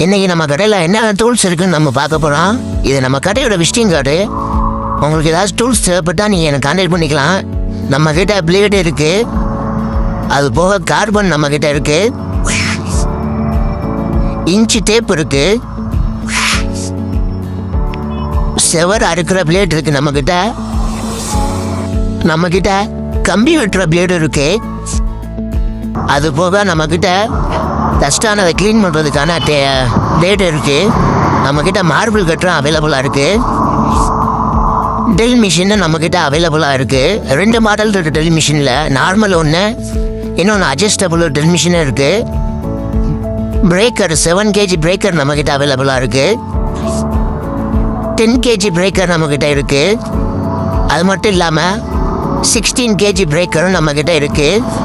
இன்னைக்கு நம்ம கடையில் என்ன டூல்ஸ் இருக்குன்னு நம்ம பார்க்க போகிறோம். இது நம்ம கடையோட விசிட்டிங் கார்டு. உங்களுக்கு ஏதாச்சும் டூல்ஸ் தேவைப்பட்டால் நீங்கள் எனக்கு கான்டாக்ட் பண்ணிக்கலாம். நம்மக்கிட்ட பிளேடு இருக்குது, அது போக கார்பன் நம்மக்கிட்ட இருக்குது, இன்ச்சு டேப் இருக்குது, செவர் அறுக்கிற பிளேட் இருக்குது நம்மக்கிட்ட கம்பி வெட்டுற பிளேடு இருக்குது. அது போக நம்மக்கிட்ட டஸ்டானதை க்ளீன் பண்ணுறதுக்கான பிளேடு இருக்குது. நம்மக்கிட்ட மார்பிள் கட்டரும் அவைலபிளாக இருக்குது. ட்ரில் மிஷின் நம்மக்கிட்ட அவைலபிளாக இருக்குது. 2 மாடல் இருக்குது ட்ரில் மிஷினில். நார்மல் ஒன்று, இன்னொன்று அட்ஜஸ்டபுள் ட்ரில் மிஷினும் இருக்குது. பிரேக்கர் 7 kg பிரேக்கர் நம்மக்கிட்ட அவைலபிளாக இருக்குது. 10 kg பிரேக்கர் நம்மக்கிட்ட இருக்குது. அது மட்டும் இல்லாமல் 16 kg பிரேக்கரும் நம்மக்கிட்ட இருக்குது.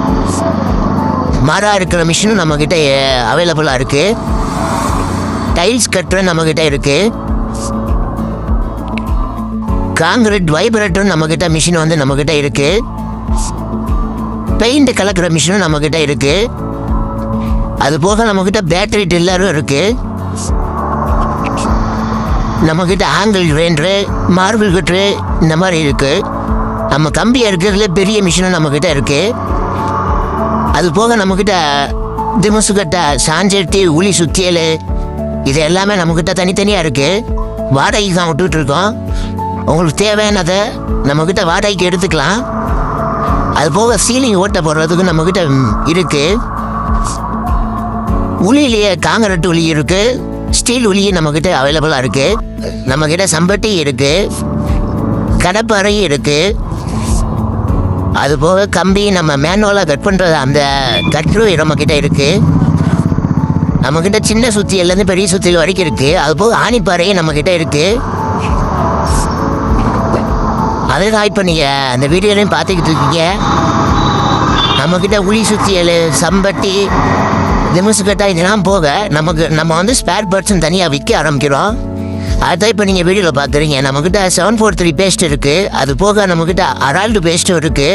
மரம் இருக்கிற மிஷினும் நம்மக்கிட்ட அவைலபிளாக இருக்குது. டைல்ஸ் கட்டுற நம்மக்கிட்ட இருக்குது. காங்கிரீட் வைப்ரேட்டரும் நம்மக்கிட்ட மிஷின் வந்து நம்மக்கிட்ட இருக்குது. பெயிண்ட் கலக்கிற மிஷினும் நம்மக்கிட்ட இருக்குது. அது போக நம்மக்கிட்ட பேட்டரி ட்ரில்லரும் இருக்குது. நம்மக்கிட்ட ஆங்கிள் கிரைண்டரு, மார்பிள் கட்ரு இந்த மாதிரி இருக்குது. நம்ம கம்பி இருக்கிறதுல பெரிய மிஷினும் நம்மக்கிட்ட இருக்குது. அது போக நம்மக்கிட்ட திமுசுக்கட்டை, சாஞ்சட்டி, உளி சுத்தியல் இது எல்லாமே நம்மக்கிட்ட தனித்தனியாக இருக்குது. வாடகைக்கு தான் விட்டுட்ருக்கோம். உங்களுக்கு தேவையானதை நம்மக்கிட்ட வாடகைக்கு எடுத்துக்கலாம். அது போக சீலிங் ஓட்ட போடுறதுக்கு நம்மக்கிட்ட இருக்குது. உளியிலேயே காங்கிரீட் உளி இருக்குது, ஸ்டீல் உளியும் நம்மக்கிட்ட அவைலபிளாக இருக்குது. நம்மக்கிட்ட சம்பட்டி இருக்குது, கடப்பாறையும் இருக்குது. அது போக கம்பி நம்ம மேனுவலாக கட் பண்ணுறது அந்த கட்ரும் நம்மக்கிட்ட இருக்குது. நம்மக்கிட்ட சின்ன சுத்தியிலேருந்து பெரிய சுத்தியில் வரைக்கும் இருக்குது. அது போக ஆணிப்பாறையும் நம்மக்கிட்ட இருக்குது. அதுதான் இப்போ நீங்கள் அந்த வீடியோலையும் பார்த்துக்கிட்டு இருக்கீங்க. நம்மக்கிட்ட உளி சுத்தியல், சம்பட்டி, திமுசுக்கட்டா இதெல்லாம் போக நம்ம வந்து ஸ்பேர் பார்ட்ஸும் தனியாக விற்க ஆரம்பிக்கிறோம். அதுதான் இப்போ நீங்கள் வீடியோவில் பார்க்குறீங்க. நம்மக்கிட்ட 743 பேஸ்ட் இருக்குது. அது போக நம்மக்கிட்ட அரால்டு பேஸ்ட்டும் இருக்குது.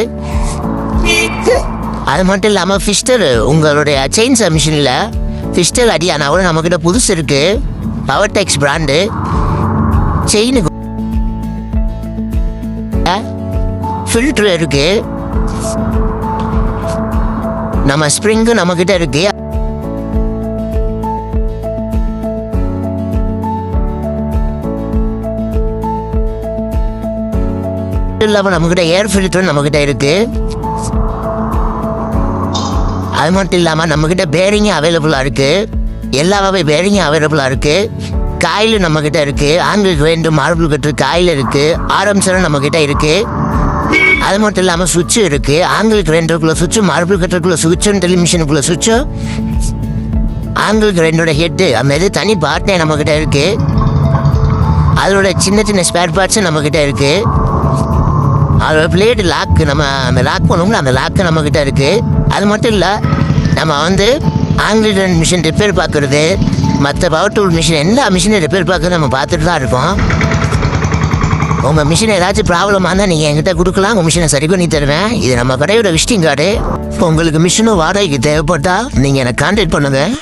அது மட்டும் இல்லாமல் ஃபிஸ்டர், உங்களுடைய செயின் மிஷினில் ஃபிஸ்டர் அடியானாவும் நம்மக்கிட்ட புதுசு இருக்குது. பவர் டெக்ஸ் பிராண்டு. செயினுக்கு ஃபில்ட்ரு இருக்குது. நம்ம ஸ்ப்ரிங்கு நம்மக்கிட்ட இருக்குது. இல்லாமல் நம்மக்கிட்ட ஏர் ஃபில்டர் நம்மக்கிட்ட இருக்குது. அது மட்டும் இல்லாமல் நம்மக்கிட்ட பேரிங்கும் அவைலபிளாக இருக்குது. எல்லா வகை பேரிங்கும் அவைலபிளாக இருக்குது. காயில் நம்மக்கிட்ட இருக்குது. ஆங்கிள் கிரைண்டு, மார்பிள் கட்டு காயில் இருக்குது. ஆரம்சரும் நம்மக்கிட்ட இருக்குது. அது மட்டும் இல்லாமல் சுவிட்சு இருக்குது. ஆங்கிள் கிரைண்டருக்குள்ளே சுவிட்சு, மார்பிள் கட்டுறதுக்குள்ளே சுவிட்சும், டெலிமிஷனுக்குள்ளே சுவிட்சும், ஆங்கிள் கிரைண்டரோட ஹெட்டு அந்த இது தனி பார்ட்டே நம்மக்கிட்ட இருக்குது. அதோட சின்ன சின்ன ஸ்பேர் பார்ட்ஸும் நம்மக்கிட்ட இருக்குது. அதோட பிளேடு லாக்கு, நம்ம அந்த லாக் பண்ணுவோம்ல அந்த லாக்கு நம்மக்கிட்ட இருக்குது. அது மட்டும் இல்லை, நம்ம வந்து ஆங்கிள் மிஷின் ரிப்பேர் பார்க்குறது, மற்ற பவர் டூல் மிஷின் எல்லா மிஷினை ரிப்பேர் பார்க்குறது நம்ம பார்த்துட்டு தான் இருக்கோம். உங்கள் மிஷின் ஏதாச்சும் ப்ராப்ளமாக இருந்தால் நீங்கள் என்கிட்ட கொடுக்கலாம். உங்கள் மிஷினை சரி பண்ணி தருவேன். இது நம்ம கடையோட விசிட்டிங் கார்டு. இப்போ உங்களுக்கு மிஷினும் வாடகைக்கு தேவைப்பட்டால் நீங்கள் எனக்கு கான்டாக்ட் பண்ணுங்கள்.